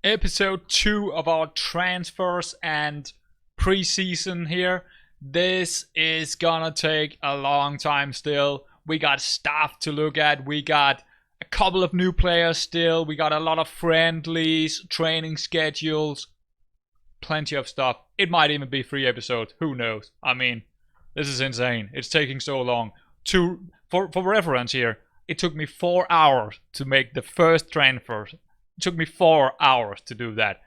episode 2 of our transfers and preseason here. This is gonna take a long time still. We got stuff to look at. We got a couple of new players still. We got a lot of friendlies, training schedules, plenty of stuff. It might even be 3 episodes. Who knows? I mean, this is insane. It's taking so long. For reference here, it took me 4 hours to make the first transfer. It took me 4 hours to do that.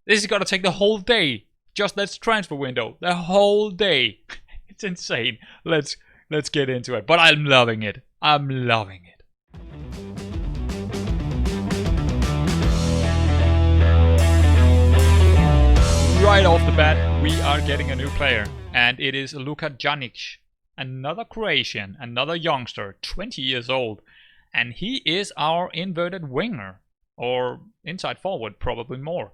This is gonna take the whole day. Just that transfer window. The whole day. It's insane. Let's get into it. But I'm loving it. I'm loving it. Right off the bat, we are getting a new player. And it is Luka Janic. Another Croatian. Another youngster. 20 years old. And he is our inverted winger. Or inside forward, probably more.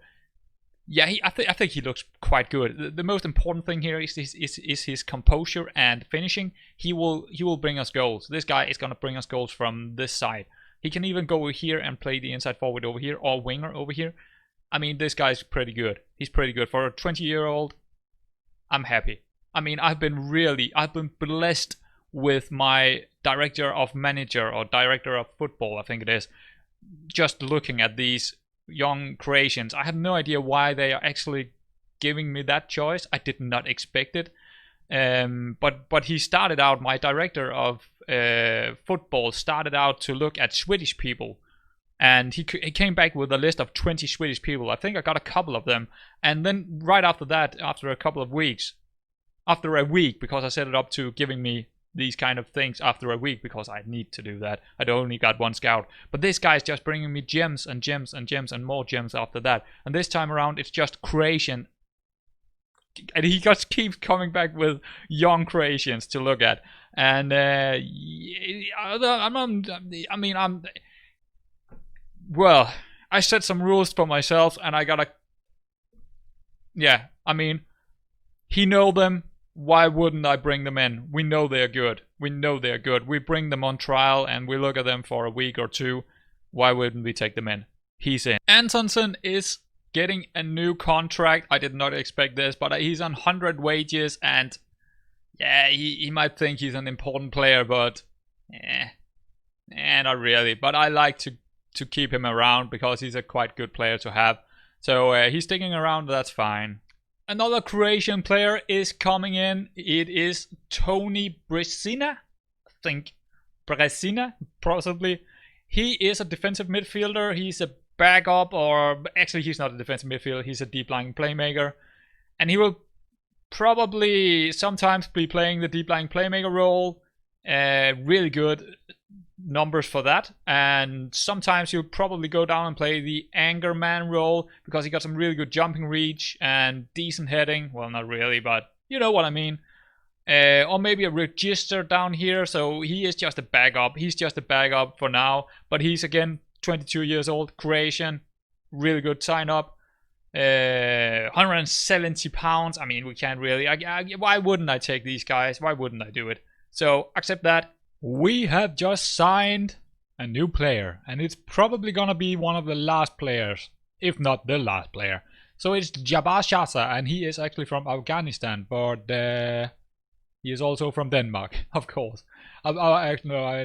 Yeah, I think he looks quite good. The most important thing here is his composure and finishing. He will bring us goals. This guy is gonna bring us goals from this side. He can even go here and play the inside forward over here or winger over here. I mean, this guy's pretty good. He's pretty good for a 20-year-old. I'm happy. I mean, I've been blessed with my director of football, I think it is. Just looking at these young Croatians, I have no idea why they are actually giving me that choice. I did not expect it. But he started out, my director of football started out to look at Swedish people. And he came back with a list of 20 Swedish people. I think I got a couple of them. And then right after that, after a week, because I set it up to giving me these kind of things after a week, because I need to do that. I'd only got 1 scout. But this guy's just bringing me gems and gems and gems and more gems after that. And this time around, it's just Croatian. And he just keeps coming back with young Croatians to look at. And well, I set some rules for myself, and I gotta. Yeah, I mean, he know them. Why wouldn't I bring them in? We know they're good. We bring them on trial and we look at them for a week or 2. Why wouldn't we take them in? He's in. Antonsen is getting a new contract. I did not expect this, but he's on 100 wages, and yeah, he might think he's an important player, but not really. But I like to keep him around because he's a quite good player to have. So he's sticking around, that's fine. Another Croatian player is coming in. It is Tony Bresina. I think Bresina, possibly. He is a defensive midfielder. He's a backup, or actually he's not a defensive midfielder. He's a deep lying playmaker. And he will probably sometimes be playing the deep lying playmaker role. Really good numbers for that, and sometimes he'll probably go down and play the anger man role because he got some really good jumping reach and decent heading. Well, not really, but you know what I mean. Or maybe a register down here. So he is just a backup. He's just a backup for now, but he's again 22 years old, Croatian, really good sign up. 170 pounds. I mean, we can't really. Why wouldn't I take these guys? Why wouldn't I do it? So accept that. We have just signed a new player, and it's probably gonna be one of the last players, if not the last player. So it's Jabbar Shaza, and he is actually from Afghanistan, but he is also from Denmark, of course. I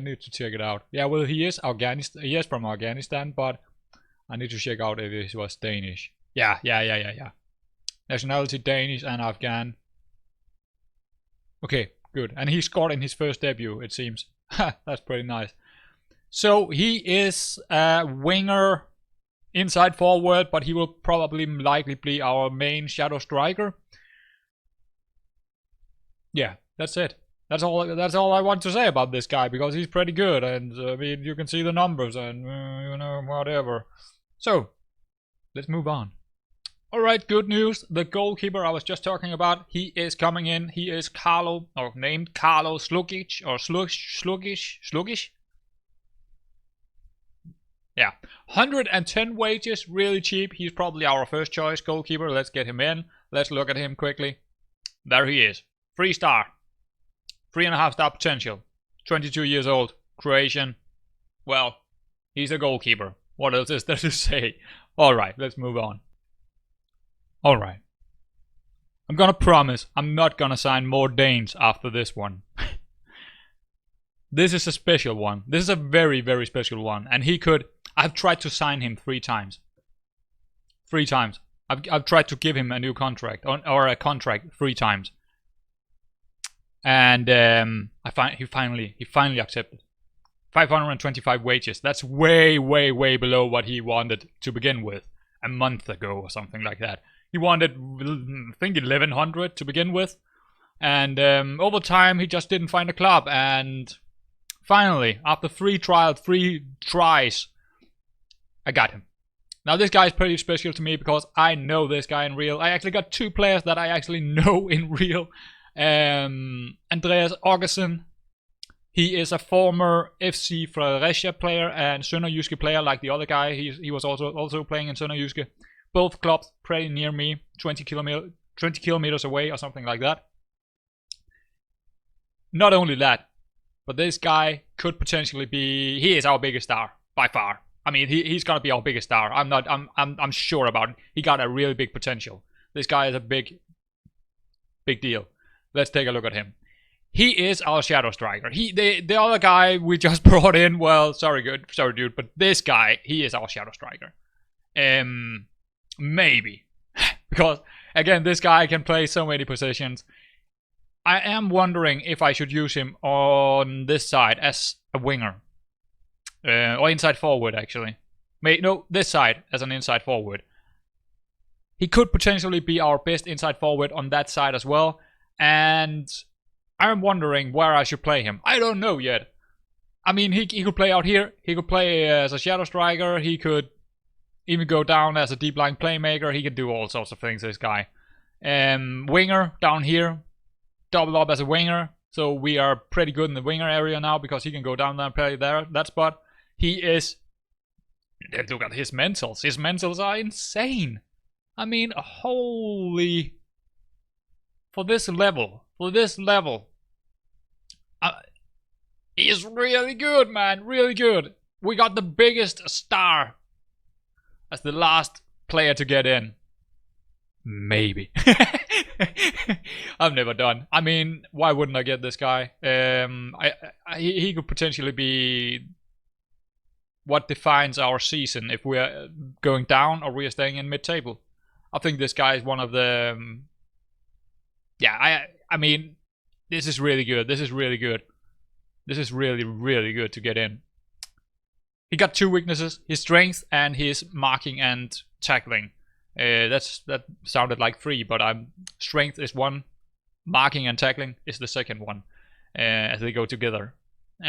need to check it out. Yeah, well, he is from Afghanistan, but I need to check out if he was Danish. Yeah. Nationality Danish and Afghan. Okay. Good. And he scored in his first debut, it seems. That's pretty nice. So he is a winger, inside forward, but he will probably likely be our main shadow striker. Yeah, that's it. That's all I want to say about this guy, because he's pretty good, and I mean, you can see the numbers and you know, whatever. So let's move on. Alright, good news. The goalkeeper I was just talking about, he is coming in. He is named Carlo Slugic, or Slugish? Yeah, 110 wages, really cheap. He's probably our first choice goalkeeper. Let's get him in. Let's look at him quickly. There he is. 3-star. 3.5-star potential. 22 years old. Croatian. Well, he's a goalkeeper. What else is there to say? Alright, let's move on. Alright. I'm gonna promise I'm not gonna sign more Danes after this one. This is a special one. This is a very, very special one. And he could... I've tried to sign him 3 times. 3 times. I've tried to give him a new contract. Or a contract 3 times. And he finally accepted. 525 wages. That's way, way, way below what he wanted to begin with. A month ago or something like that. He wanted, I think, 1100 to begin with. And over time, he just didn't find a club. And finally, after 3 tries, I got him. Now, this guy is pretty special to me because I know this guy in real. I actually got 2 players that I actually know in real. Andreas Augustin. He is a former FC Fredericia player and Sønderjyske player like the other guy. He was also playing in Sønderjyske. Both clubs pretty near me, 20 kilometers away or something like that. Not only that, but this guy could potentially be... He is our biggest star, by far. I mean, he's gonna be our biggest star. I'm sure about it. He got a really big potential. This guy is a big deal. Let's take a look at him. He is our shadow striker. The other guy we just brought in, well, sorry dude, but this guy, he is our shadow striker. Maybe. Because, again, this guy can play so many positions. I am wondering if I should use him on this side as a winger. Or inside forward, actually. No, this side as an inside forward. He could potentially be our best inside forward on that side as well. And I'm wondering where I should play him. I don't know yet. I mean, he could play out here. He could play as a shadow striker. He could even go down as a deep line playmaker. He can do all sorts of things, this guy. Winger down here. Double up as a winger. So we are pretty good in the winger area now because he can go down there and play there, that spot. He is... Look at his mentals. His mentals are insane. I mean, holy... For this level, he is really good, man, really good. We got the biggest star as the last player to get in. Maybe. I'm never done. I mean, why wouldn't I get this guy? He could potentially be what defines our season if we're going down or we are staying in mid-table. I think this guy is one of the... Yeah, I mean, this is really good. This is really good. This is really, really good to get in. He got 2 weaknesses. His strength and his marking and tackling. That sounded like 3, but strength is 1. Marking and tackling is the second one. As they go together. But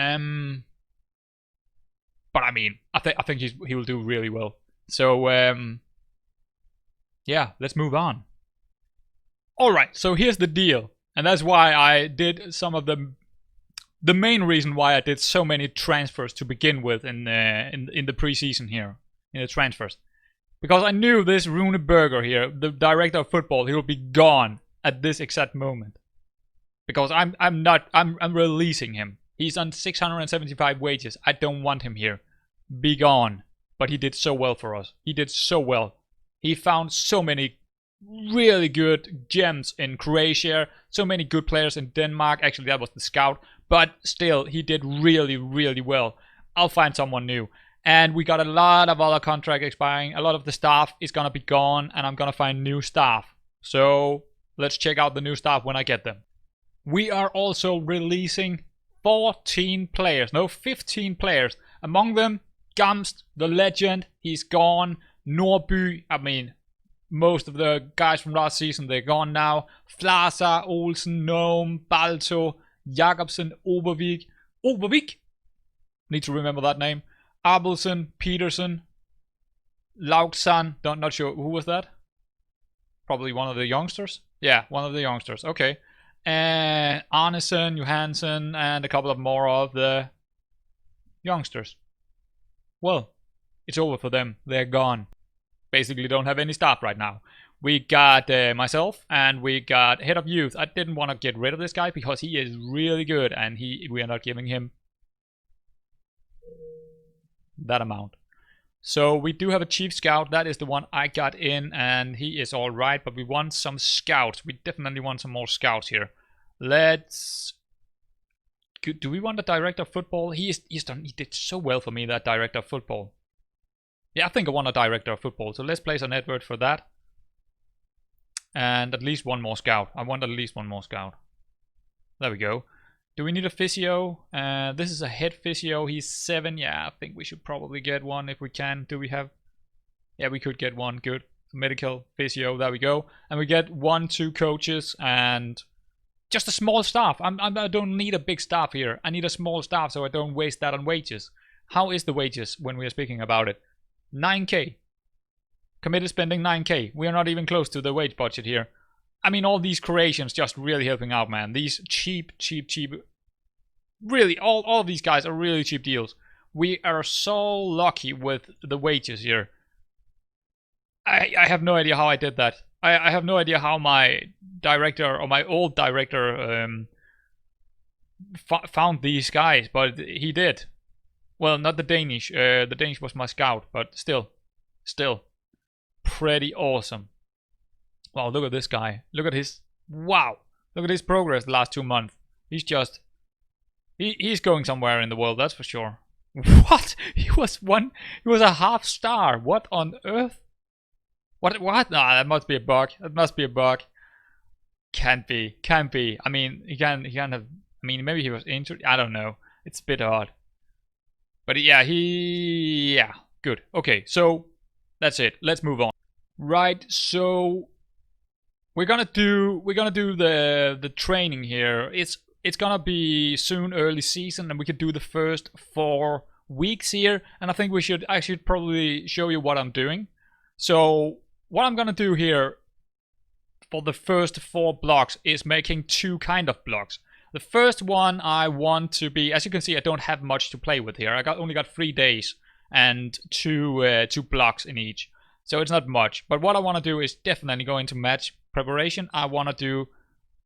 I mean, I think he will do really well. So, yeah, let's move on. Alright, so here's the deal, and that's why I did some of the main reason why I did so many transfers to begin with in the preseason here, in the transfers. Because I knew this Rune Berger here, the director of football, he will be gone at this exact moment. Because I'm releasing him. He's on 675 wages, I don't want him here. Be gone. But he did so well for us. He did so well. He found so many really good gems in Croatia, so many good players in Denmark. Actually, that was the scout, but still, he did really, really well. I'll find someone new. And we got a lot of other contracts expiring. A lot of the staff is gonna be gone, and I'm gonna find new staff. So let's check out the new staff when I get them. We are also releasing 14 players, no, 15 players. Among them, Gamst, the legend, he's gone. Norby, I mean, most of the guys from last season, they're gone now. Flasa, Olsen, Noam, Balto, Jakobsen, Overvik. Need to remember that name. Abelson, Peterson, Lauksan, not sure, who was that? Probably one of the youngsters? Yeah, one of the youngsters, okay. And Arnesen, Johansson, and a couple of more of the youngsters. Well, it's over for them, they're gone. Basically don't have any staff right now. We got myself and we got head of youth. I didn't want to get rid of this guy because he is really good and we are not giving him that amount. So we do have a chief scout. That is the one I got in, and he is all right. But we want some scouts. We definitely want some more scouts here. Let's. Do we want a director of football? He did so well for me, that director of football. Yeah, I think I want a director of football. So let's place an advert for that. And at least one more scout. I want at least one more scout. There we go. Do we need a physio? This is a head physio. He's 7. Yeah, I think we should probably get one if we can. Do we have? Yeah, we could get one. Good. Medical physio. There we go. And we get 1, 2 coaches and just a small staff. I don't need a big staff here. I need a small staff so I don't waste that on wages. How is the wages when we are speaking about it? 9k. Committed spending 9k. We are not even close to the wage budget here. I mean, all these creations just really helping out, man. These cheap. Really, all of these guys are really cheap deals. We are so lucky with the wages here. I have no idea how I did that. I have no idea how my director, or my old director, found these guys, but he did. Well, not the Danish. The Danish was my scout, but still. Pretty awesome. Wow, look at this guy. Look at his... Wow! Look at his progress the last 2 months. He's just... He's going somewhere in the world, that's for sure. What? He was a half star. What on earth? What? Nah, that must be a bug. That must be a bug. Can't be. I mean, he can't have... I mean, maybe he was injured. I don't know. It's a bit odd. But yeah, yeah, good. Okay, so that's it. Let's move on. Right, so we're gonna do the training here. It's gonna be soon early season, and we could do the first 4 weeks here. And I think I should probably show you what I'm doing. So what I'm gonna do here for the first 4 blocks is making 2 kind of blocks. The first one I want to be, as you can see, I don't have much to play with here. I only got 3 days and 2 blocks in each. So it's not much. But what I want to do is definitely go into match preparation. I want to do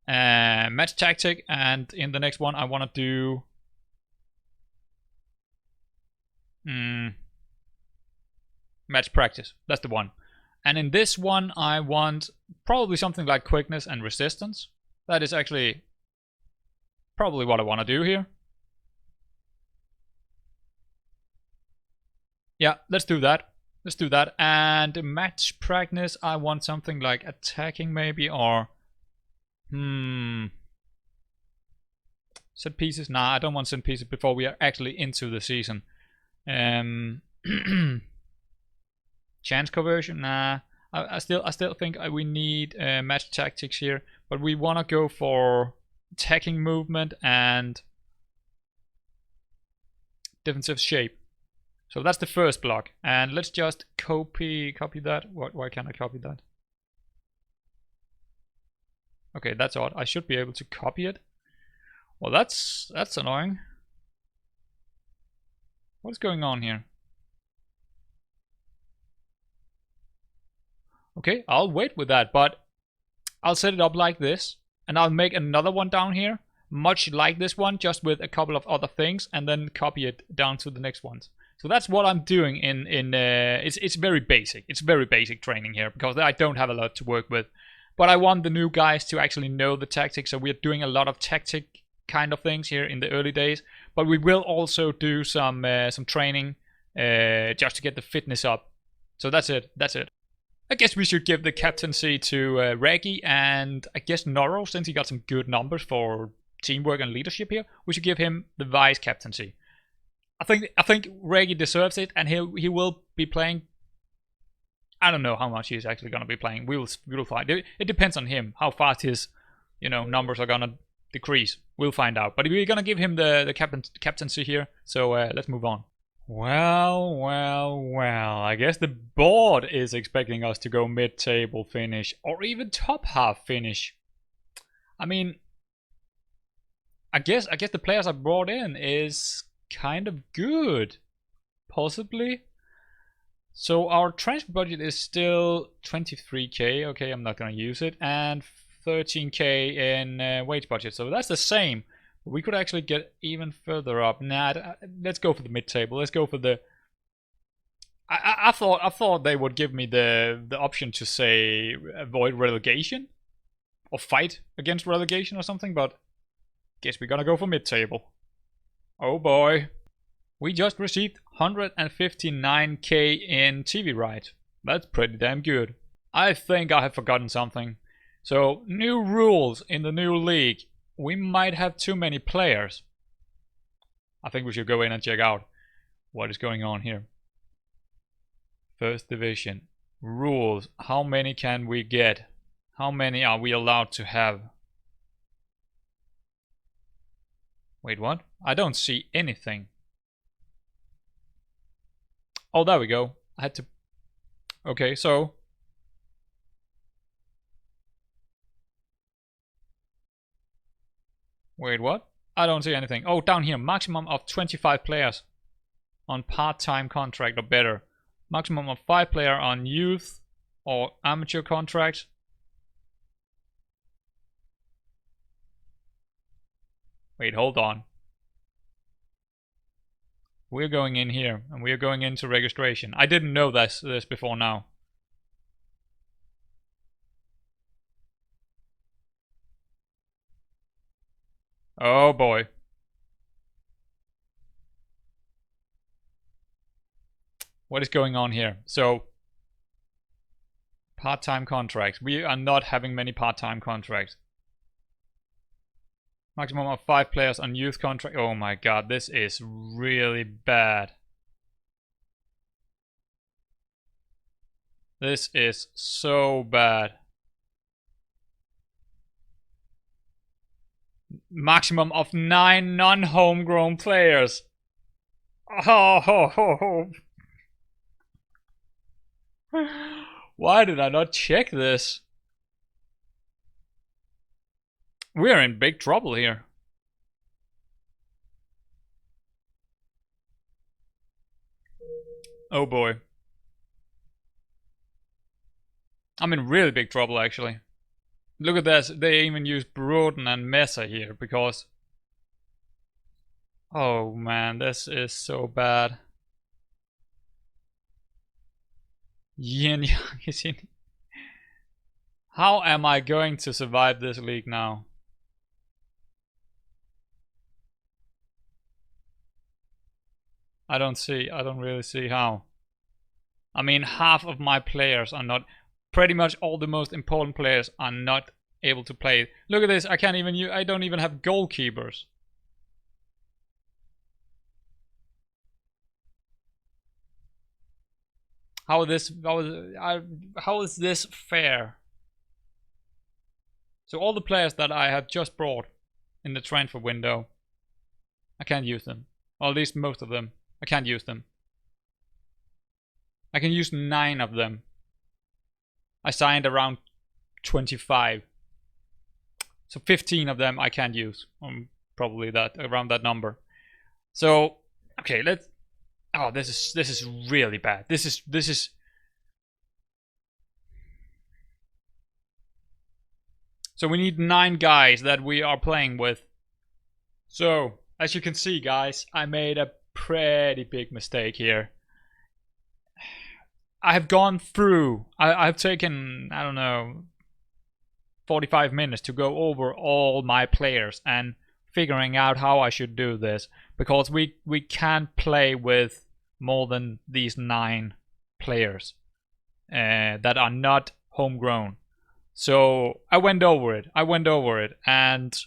match tactic, and in the next one I want to do match practice. That's the one. And in this one I want probably something like quickness and resistance. That is actually probably what I want to do here. Yeah, let's do that. And match practice, I want something like attacking maybe, or set pieces. Nah, I don't want set pieces before we are actually into the season. Chance conversion. Nah, I still think we need match tactics here, but we want to go for attacking movement and defensive shape. So that's the first block, and let's just copy that. Why can't I copy that? Okay, that's odd. I should be able to copy it. Well, that's annoying. What's going on here? Okay, I'll wait with that, but I'll set it up like this, and I'll make another one down here, much like this one, just with a couple of other things, and then copy it down to the next ones. So that's what I'm doing it's very basic. It's very basic training here, because I don't have a lot to work with. But I want the new guys to actually know the tactics, so we're doing a lot of tactic kind of things here in the early days. But we will also do some training just to get the fitness up. So that's it. I guess we should give the captaincy to Reggie, and I guess Noro, since he got some good numbers for teamwork and leadership here, we should give him the vice captaincy. I think Reggie deserves it, and he will be playing. I don't know how much he's actually going to be playing. We will find. It depends on him how fast his numbers are going to decrease. We'll find out. But we're going to give him the captaincy here. So let's move on. Well. I guess the board is expecting us to go mid-table finish or even top half finish. I mean, I guess the players I brought in is kind of good, possibly. So our transfer budget is still 23k. Okay, I'm not gonna use it, and 13k in wage budget. So that's the same. We could actually get even further up. Nah, let's go for the mid-table. Let's go for the... I thought they would give me the option to say avoid relegation or fight against relegation or something, but guess we're gonna go for mid-table. Oh boy. We just received 159k in TV right. That's pretty damn good. I think I have forgotten something. So, new rules in the new league. We might have too many players. I think we should go in and check out what is going on here. First division. Rules. How many can we get? How many are we allowed to have? Wait, what? I don't see anything. Oh, there we go. I had to... Okay, so... Wait, what? I don't see anything. Oh, down here. Maximum of 25 players on part-time contract or better. Maximum of 5 players on youth or amateur contracts. Wait, hold on. We're going in here and we're going into registration. I didn't know this before now. Oh boy. What is going on here? So, part-time contracts. We are not having many part-time contracts. Maximum of 5 players on youth contract. Oh my god, this is really bad. This is so bad. Maximum of 9 non-homegrown players. Oh. Why did I not check this? We're in big trouble here. Oh boy. I'm in really big trouble actually. Look at this, they even use Broden and Mesa here because... Oh man, this is so bad. Yin Yang is in... How am I going to survive this league now? I don't really see how. I mean, half of my players are not... Pretty much all the most important players are not able to play. Look at this, I don't even have goalkeepers. How is this fair? So all the players that I have just brought in the transfer window, I can't use them. Or at least most of them. I can't use them. I can use 9 of them. I signed around 25. So 15 of them I can't use. Probably around that number. So okay, let's... Oh, this is really bad. This is So we need 9 guys that we are playing with. So, as you can see guys, I made a pretty big mistake here. I have gone through, I've taken, I don't know, 45 minutes to go over all my players and figuring out how I should do this. Because we can't play with more than these 9 players that are not homegrown. So I went over it, and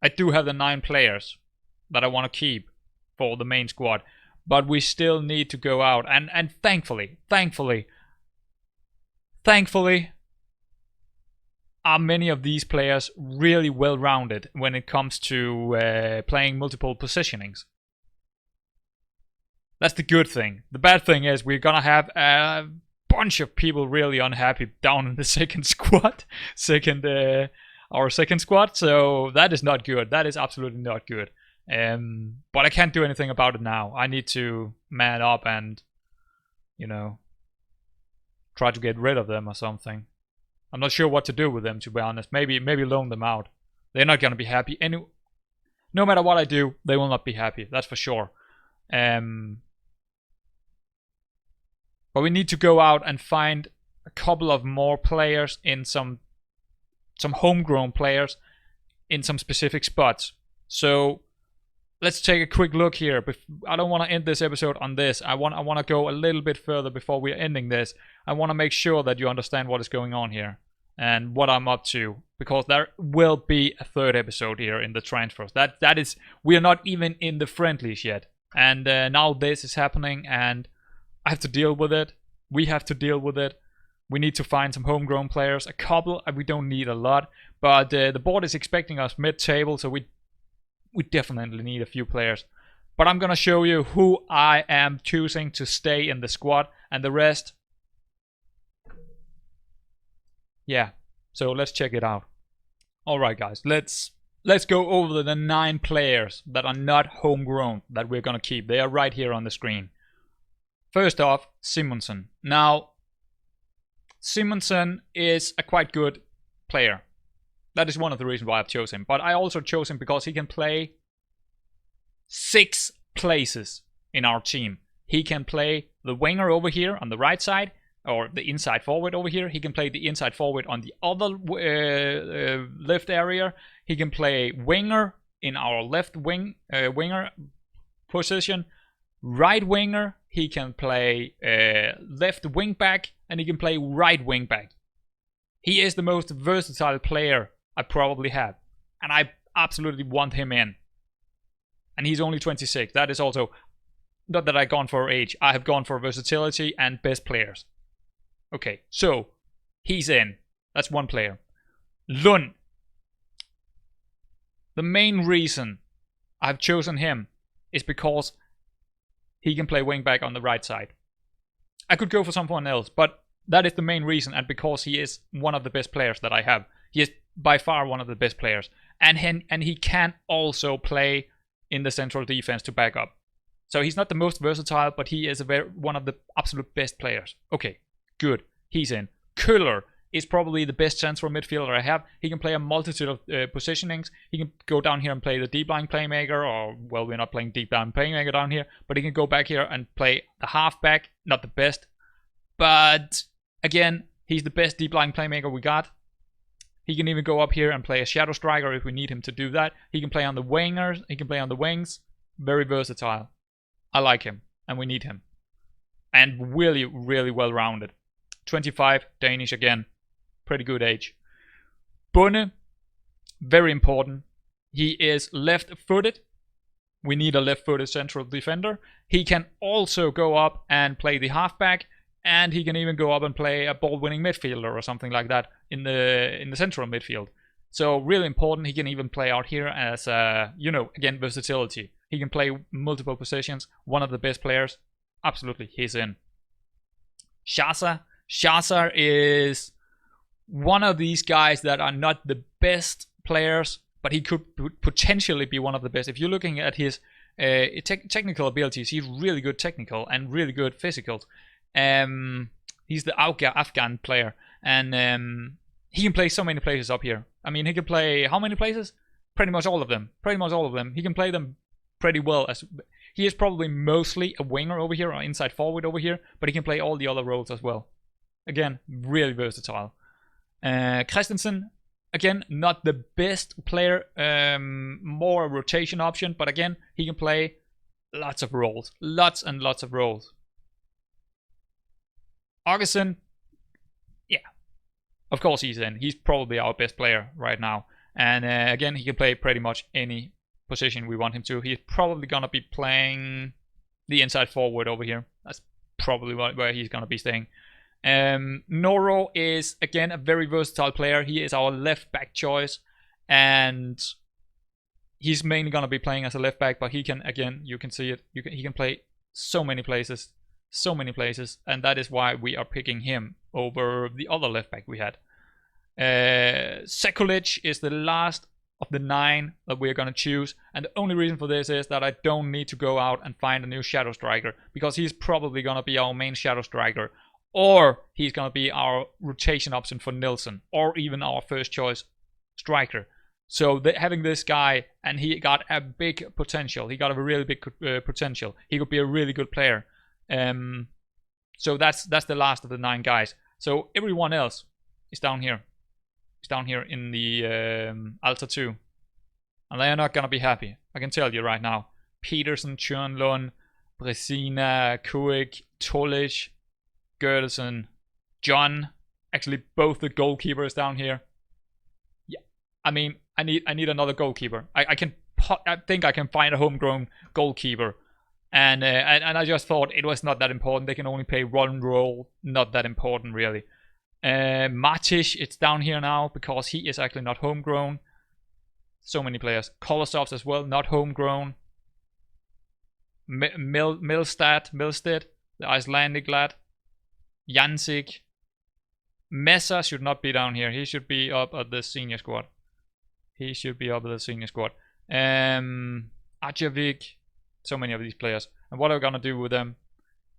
I do have the 9 players that I want to keep for the main squad. But we still need to go out, and thankfully, are many of these players really well-rounded when it comes to playing multiple positionings. That's the good thing. The bad thing is we're gonna have a bunch of people really unhappy down in the second squad, our second squad. So that is not good. That is absolutely not good. But I can't do anything about it now. I need to man up and, you know, try to get rid of them or something. I'm not sure what to do with them, to be honest. Maybe loan them out. They're not gonna be happy. No matter what I do, they will not be happy. That's for sure. But we need to go out and find a couple of more players in some homegrown players in some specific spots. So let's take a quick look here. I don't want to end this episode on this. I want to go a little bit further before we're ending this. I want to make sure that you understand what is going on here and what I'm up to, because there will be a third episode here in the transfers. That is, we are not even in the friendlies yet, and now this is happening, and I have to deal with it. We have to deal with it. We need to find some homegrown players. A couple. We don't need a lot, but the board is expecting us mid-table, so we definitely need a few players. But I'm gonna show you who I am choosing to stay in the squad, and the rest, yeah. So let's check it out. All right, guys. Let's go over the 9 players that are not homegrown that we're gonna keep. They are right here on the screen. First off, Simonsen. Now, Simonsen is a quite good player. That is one of the reasons why I've chosen him. But I also chose him because he can play 6 places in our team. He can play the winger over here on the right side, or the inside forward over here. He can play the inside forward on the other left area. He can play winger in our left wing winger position. Right winger, he can play left wing back, and he can play right wing back. He is the most versatile player I probably have, and I absolutely want him in. And he's only 26. That is also not that I've gone for age. I have gone for versatility and best players. Okay, so he's in. That's one player. Lund. The main reason I've chosen him is because he can play wing back on the right side. I could go for someone else, but that is the main reason, and because he is one of the best players that I have. He is by far one of the best players. And he can also play in the central defense to back up. So he's not the most versatile, but he is one of the absolute best players. Okay, good. He's in. Köhler is probably the best central midfielder I have. He can play a multitude of positionings. He can go down here and play the deep line playmaker, or, well, we're not playing deep line playmaker down here, but he can go back here and play the halfback. Not the best, but again, he's the best deep line playmaker we got. He can even go up here and play a shadow striker if we need him to do that. He can play on the wingers. He can play on the wings. Very versatile. I like him, and we need him. And really, really well-rounded. 25, Danish again. Pretty good age. Bunne, very important. He is left-footed. We need a left-footed central defender. He can also go up and play the halfback, and he can even go up and play a ball-winning midfielder or something like that in the central midfield. So really important. He can even play out here as, again, versatility. He can play multiple positions. One of the best players. Absolutely, he's in. Shaza. Shaza is one of these guys that are not the best players, but he could potentially be one of the best. If you're looking at his technical abilities, he's really good technical and really good physical. He's the Afghan player, and he can play so many places up here. I mean, he can play how many places? Pretty much all of them. Pretty much all of them. He can play them pretty well. As he is probably mostly a winger over here or inside forward over here, but he can play all the other roles as well. Again, really versatile. Christensen, again, not the best player, more a rotation option, but again, he can play lots of roles. Lots and lots of roles. Augustin, yeah, of course he's in. He's probably our best player right now. And again, he can play pretty much any position we want him to. He's probably going to be playing the inside forward over here. That's probably where he's going to be staying. Noro is, again, a very versatile player. He is our left back choice. And he's mainly going to be playing as a left back, but he can, again, you can see it. He can play so many places. So many places, and that is why we are picking him over the other left back we had. Sekulic is the last of the 9 that we're going to choose, and the only reason for this is that I don't need to go out and find a new shadow striker, because he's probably going to be our main shadow striker, or he's going to be our rotation option for Nielsen, or even our first choice striker. So having this guy, and he got a big potential. He got a really big potential. He could be a really good player. So that's the last of the 9 guys. So everyone else is down here. It's down here in the Alta 2. And they are not gonna be happy. I can tell you right now. Peterson, Chernlund, Bresina, Kuik, Tolish, Gerdelsen, John. Actually, both the goalkeepers down here. Yeah, I mean, I need another goalkeeper. I think I can find a homegrown goalkeeper. And I just thought it was not that important. They can only play one role. Not that important, really. Matic, it's down here now because he is actually not homegrown. So many players. Kolosovs as well, not homegrown. Milstead, the Icelandic lad. Jansik. Mesa should not be down here. He should be up at the senior squad. Ajavik. So many of these players. And what I'm gonna do with them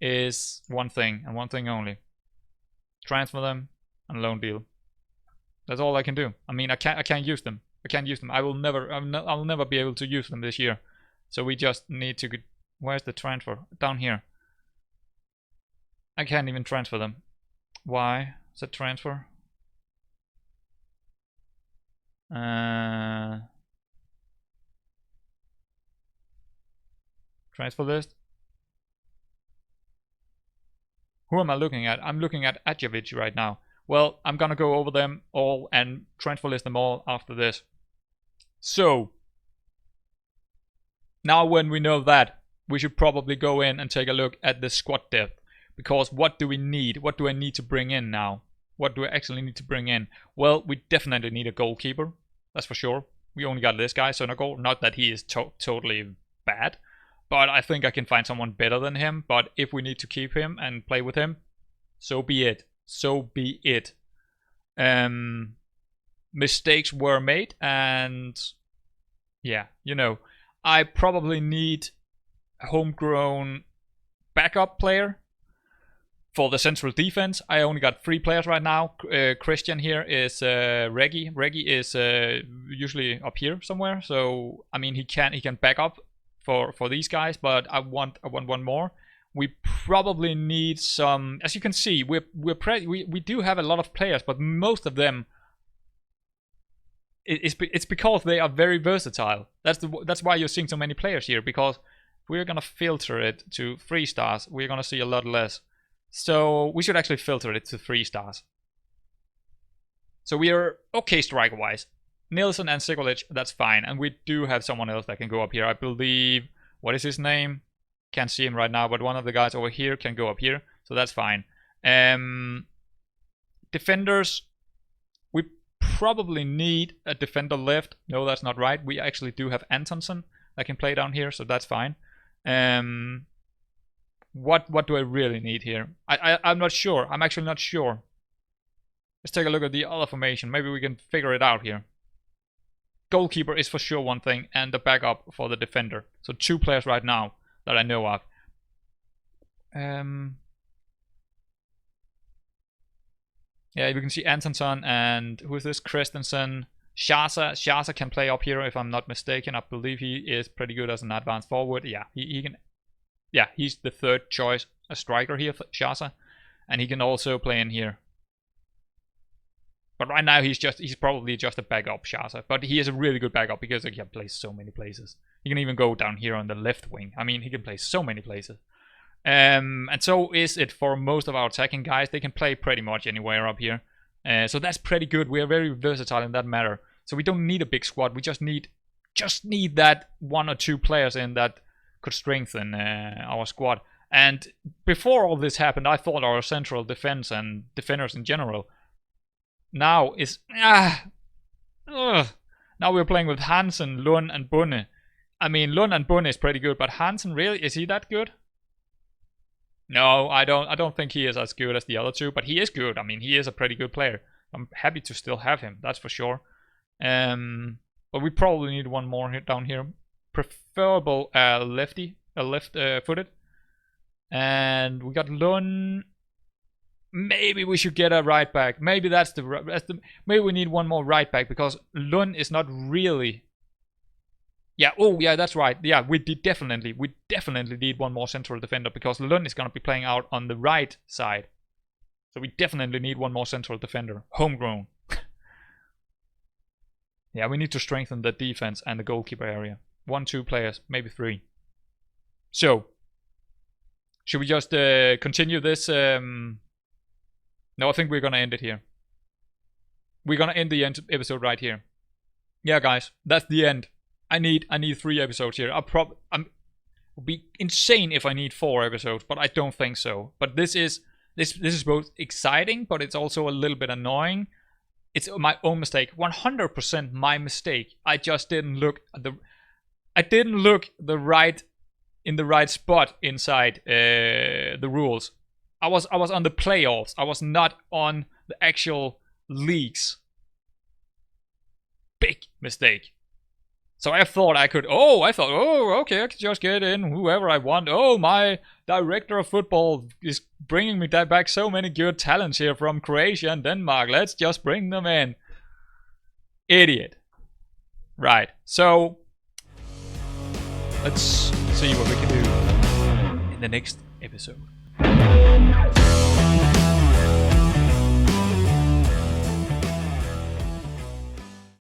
is one thing, and one thing only. Transfer them and loan deal. That's all I can do. I mean, I can't use them. I'll never be able to use them this year. So we just need to get, where's the transfer? Down here. I can't even transfer them. Why? Is it transfer? Transfer list. Who am I looking at? I'm looking at Adjovic right now. Well, I'm gonna go over them all and transfer list them all after this. So, now when we know that, we should probably go in and take a look at the squad depth. Because what do we need? What do I need to bring in now? What do I actually need to bring in? Well, we definitely need a goalkeeper. That's for sure. We only got this guy, Sonagol. Not that he is totally bad. But I think I can find someone better than him. But if we need to keep him and play with him, so be it. So be it. Mistakes were made, and yeah, you know, I probably need a homegrown backup player for the central defense. I only got 3 players right now. Christian here is Reggie. Reggie is usually up here somewhere. So I mean, he can back up for these guys, but I want one more. We probably need some. As you can see, we do have a lot of players, but most of them, it's because they are very versatile. That's why you're seeing so many players here. Because if we're gonna filter it to 3 stars, we're gonna see a lot less. So we should actually filter it to 3 stars. So we are okay striker wise. Nilsson and Sigurlich, that's fine. And we do have someone else that can go up here. I believe, what is his name? Can't see him right now, but one of the guys over here can go up here. So that's fine. Defenders, we probably need a defender left. No, that's not right. We actually do have Antonsson that can play down here, so that's fine. What do I really need here? I'm not sure. I'm actually not sure. Let's take a look at the other formation. Maybe we can figure it out here. Goalkeeper is for sure one thing, and the backup for the defender. So 2 players right now that I know of. Yeah, we can see Antonsson and who is this? Christensen. Shasa can play up here if I'm not mistaken. I believe he is pretty good as an advanced forward. Yeah, he can. Yeah, he's the 3rd choice, a striker here, Shasa, and he can also play in here. But right now he's probably just a backup, Shasa. But he is a really good backup because he can play so many places. He can even go down here on the left wing. I mean, he can play so many places. And so is it for most of our attacking guys. They can play pretty much anywhere up here. So that's pretty good. We are very versatile in that matter. So we don't need a big squad. We just need that 1 or 2 players in that could strengthen our squad. And before all this happened, I thought our central defense and defenders in general now is now we're playing with Hansen, Lund, and Bunne. I mean, Lund and Bunne is pretty good, but Hansen, really, is he that good? No, I don't think he is as good as the other 2, but he is good. I mean, he is a pretty good player. I'm happy to still have him, that's for sure. But we probably need one more here, down here. Preferable left-footed. And we got Lund. Maybe we should get a right back. Maybe maybe we need one more right back because Lund is not really. Yeah, oh yeah, that's right. Yeah, we definitely need one more central defender because Lund is gonna be playing out on the right side. So we definitely need one more central defender. Homegrown. Yeah, we need to strengthen the defense and the goalkeeper area. 1, 2 players, maybe 3. So, should we just continue this? No, I think we're gonna end it here. We're gonna end the episode right here. Yeah, guys, that's the end. I need 3 episodes here. It'll be insane if I need 4 episodes, but I don't think so. But this is both exciting, but it's also a little bit annoying. It's my own mistake. 100% my mistake. I just didn't look at in the right spot inside the rules. I was on the playoffs. I was not on the actual leagues. Big mistake. So I thought, okay, I could just get in whoever I want. Oh, my director of football is bringing me back so many good talents here from Croatia and Denmark. Let's just bring them in. Idiot. Right, so let's see what we can do in the next episode.